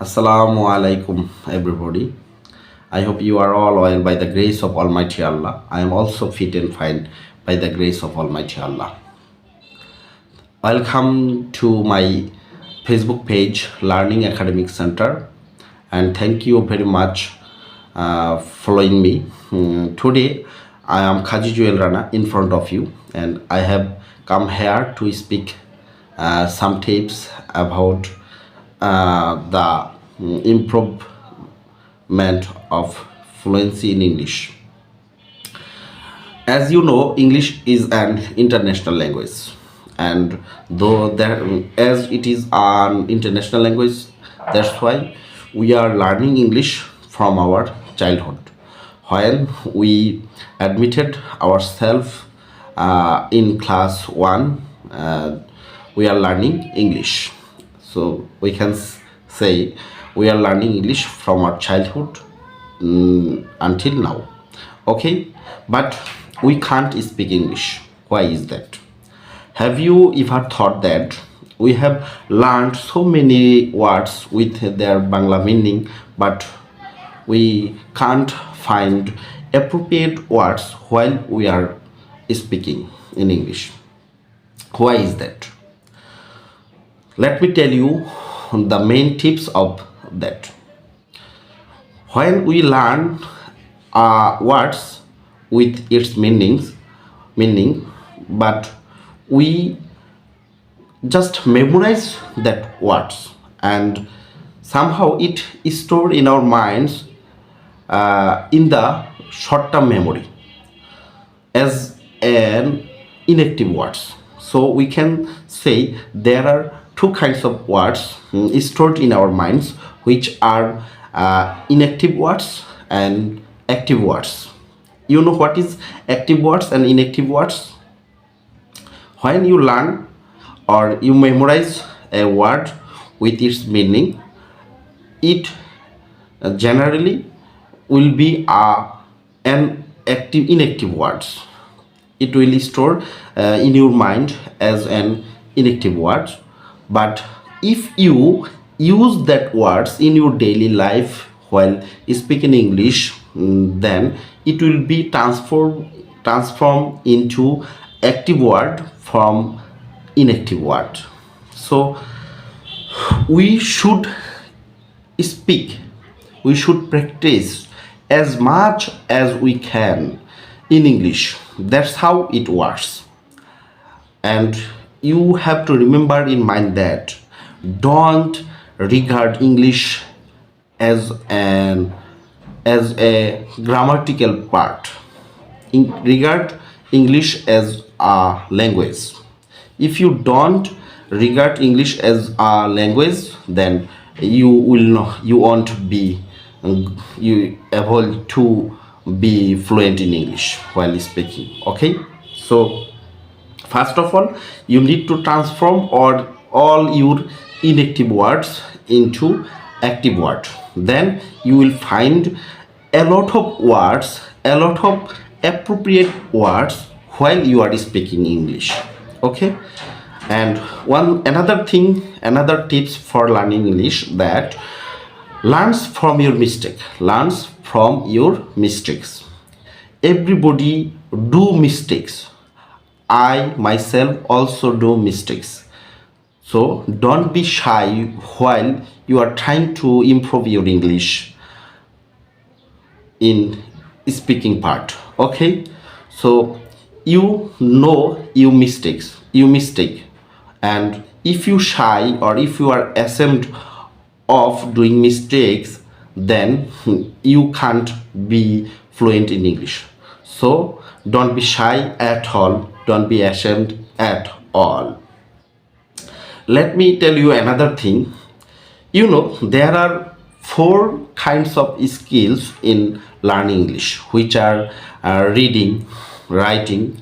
Assalamu alaikum, everybody. I hope you are all well by the grace of Almighty Allah. I am also fit and fine by the grace of Almighty Allah. Welcome to my Facebook page, Learning Academic Center, and thank you very much following me. Today, I am Khaji Joel Rana in front of you, and I have come here to speak some tips about the improvement of fluency in English. As you know, English is an international language, and though there, as it is an international language, that's why we are learning English from our childhood. When we admitted ourselves in class 1, we are learning English. So we can say we are learning English from our childhood until now. Okay, but we can't speak English. Why is that? Have you ever thought that we have learned so many words with their Bangla meaning, but we can't find appropriate words while we are speaking in English? Why is that? Let me tell you the main tips of that. When we learn words with its meaning, but we just memorize that words, and somehow it is stored in our minds in the short-term memory as an inactive words. So we can say there are two kinds of words stored in our minds, which are inactive words and active words. You know what is active words and inactive words? When you learn or you memorize a word with its meaning, it generally will be an inactive words. It will store in your mind as an inactive word. But if you use that words in your daily life while speaking English, then it will be transformed into active word from inactive word. So we should speak, we should practice as much as we can in English. That's how it works. And you have to remember in mind that don't regard English as a grammatical part. Regard English as a language. If you don't regard English as a language, then you won't be you able to be fluent in English while speaking. Okay, so first of all, you need to transform all your inactive words into active words. Then you will find a lot of words, a lot of appropriate words while you are speaking English. Okay, and another tips for learning English, that learns from your mistakes. Everybody do mistakes. I myself also do mistakes. So don't be shy while you are trying to improve your English in speaking part. Okay, so you know you mistake, and if you shy or if you are ashamed of doing mistakes, then you can't be fluent in English. So don't be shy at all, don't be ashamed at all. Let me tell you another thing. You know, there are 4 kinds of skills in learning English, which are reading, writing,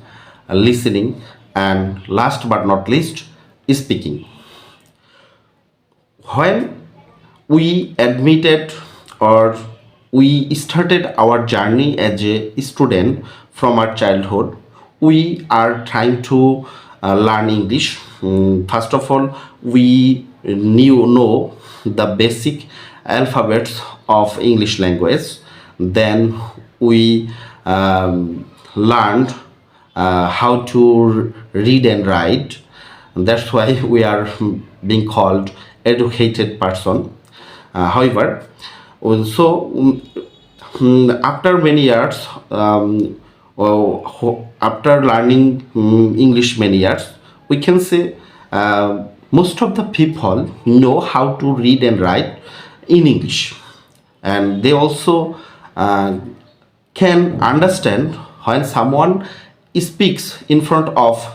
listening, and last but not least, speaking. When we admitted or we started our journey as a student from our childhood, we are trying to learn English. First of all, we know the basic alphabets of English language. Then we learned how to read and write. That's why we are being called educated person. However, so after many years, after learning English many years, we can say most of the people know how to read and write in English, and they also uh, can understand when someone speaks in front of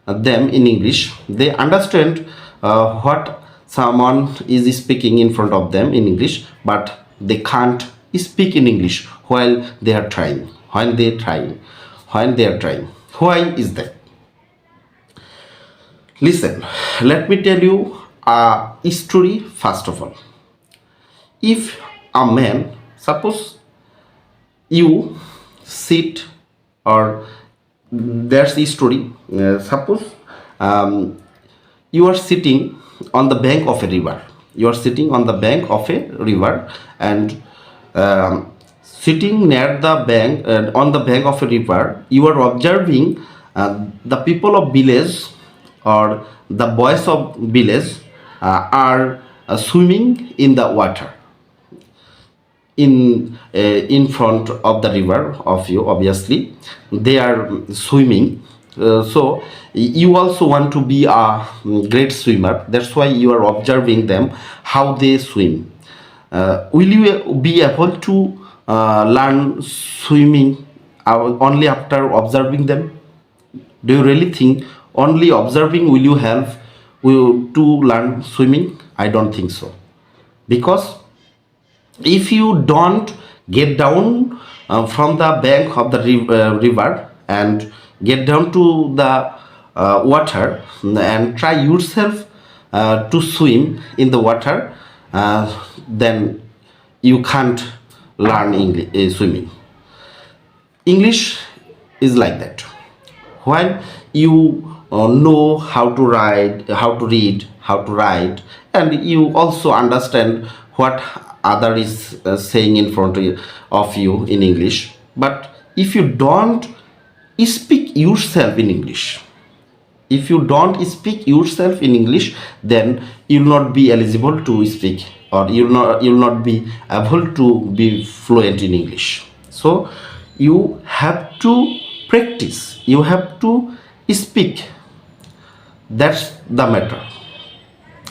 them in English. They understand what someone is speaking in front of them in English, but they can't speak in English while they are trying. When they are trying. Why is that? Listen, let me tell you a story first of all. If a man, suppose you sit, or there's the story, suppose um, you are sitting on the bank of a river. You are sitting on the bank of a river, and sitting near the bank, on the bank of a river, you are observing the people of village, or the boys of village are swimming in the water in front of the river of you. Obviously they are swimming, so you also want to be a great swimmer. That's why you are observing them how they swim. Will you be able to learn swimming only after observing them? Do you really think only observing will you help you to learn swimming? I don't think so, because if you don't get down from the bank of the river and get down to the water and try yourself to swim in the water, then you can't learn swimming. English is like that. While you know how to write, how to read, how to write, and you also understand what other is saying in front of you in English, but if you don't speak yourself in English, if you don't speak yourself in English, then you'll not be eligible to speak, or you'll not be able to be fluent in English. So you have to practice, you have to speak. That's the matter.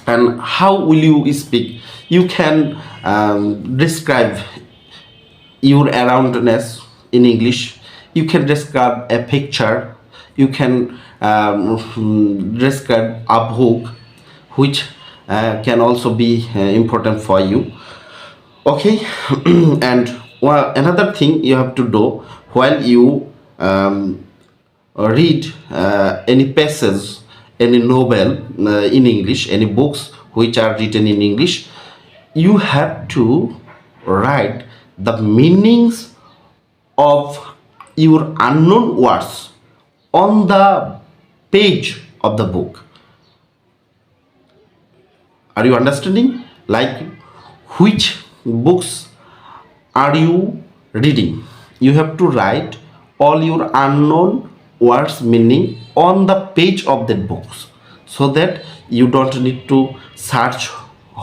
And how will you speak? You can describe your aroundness in English. You can describe a picture. You can describe a book, which can also be important for you. Okay. And another thing you have to do while you read any passage, any novel in English, any books which are written in English, you have to write the meanings of your unknown words on the page of the book. Are you understanding? Like, which books are you reading? You have to write all your unknown words meaning on the page of that books, so that you don't need to search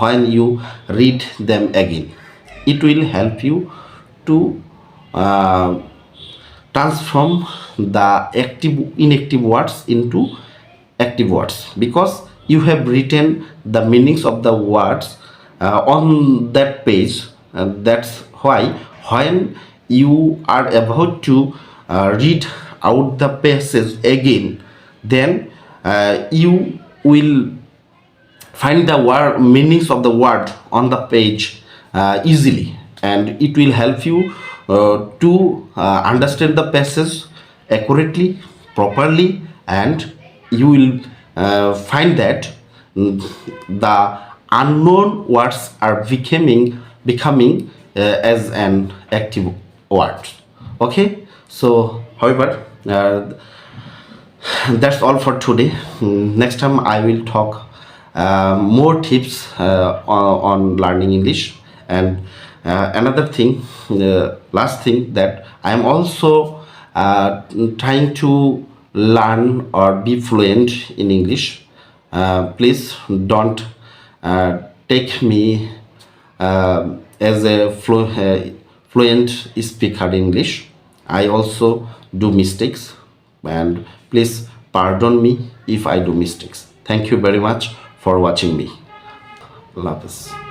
when you read them again. It will help you to transform the inactive words into active words, because you have written the meanings of the words on that page. That's why when you are about to read out the passage again, then you will find the word meanings of the word on the page easily, and it will help you to understand the passage accurately, properly, and you will find that the unknown words are becoming as an active word. Okay, so however, that's all for today. Next time I will talk more tips on learning English. And another thing, last thing, that I am also trying to learn or be fluent in English. Please don't take me as a fluent speaker in English. I also do mistakes, and please pardon me if I do mistakes. Thank you very much for watching me. Love this.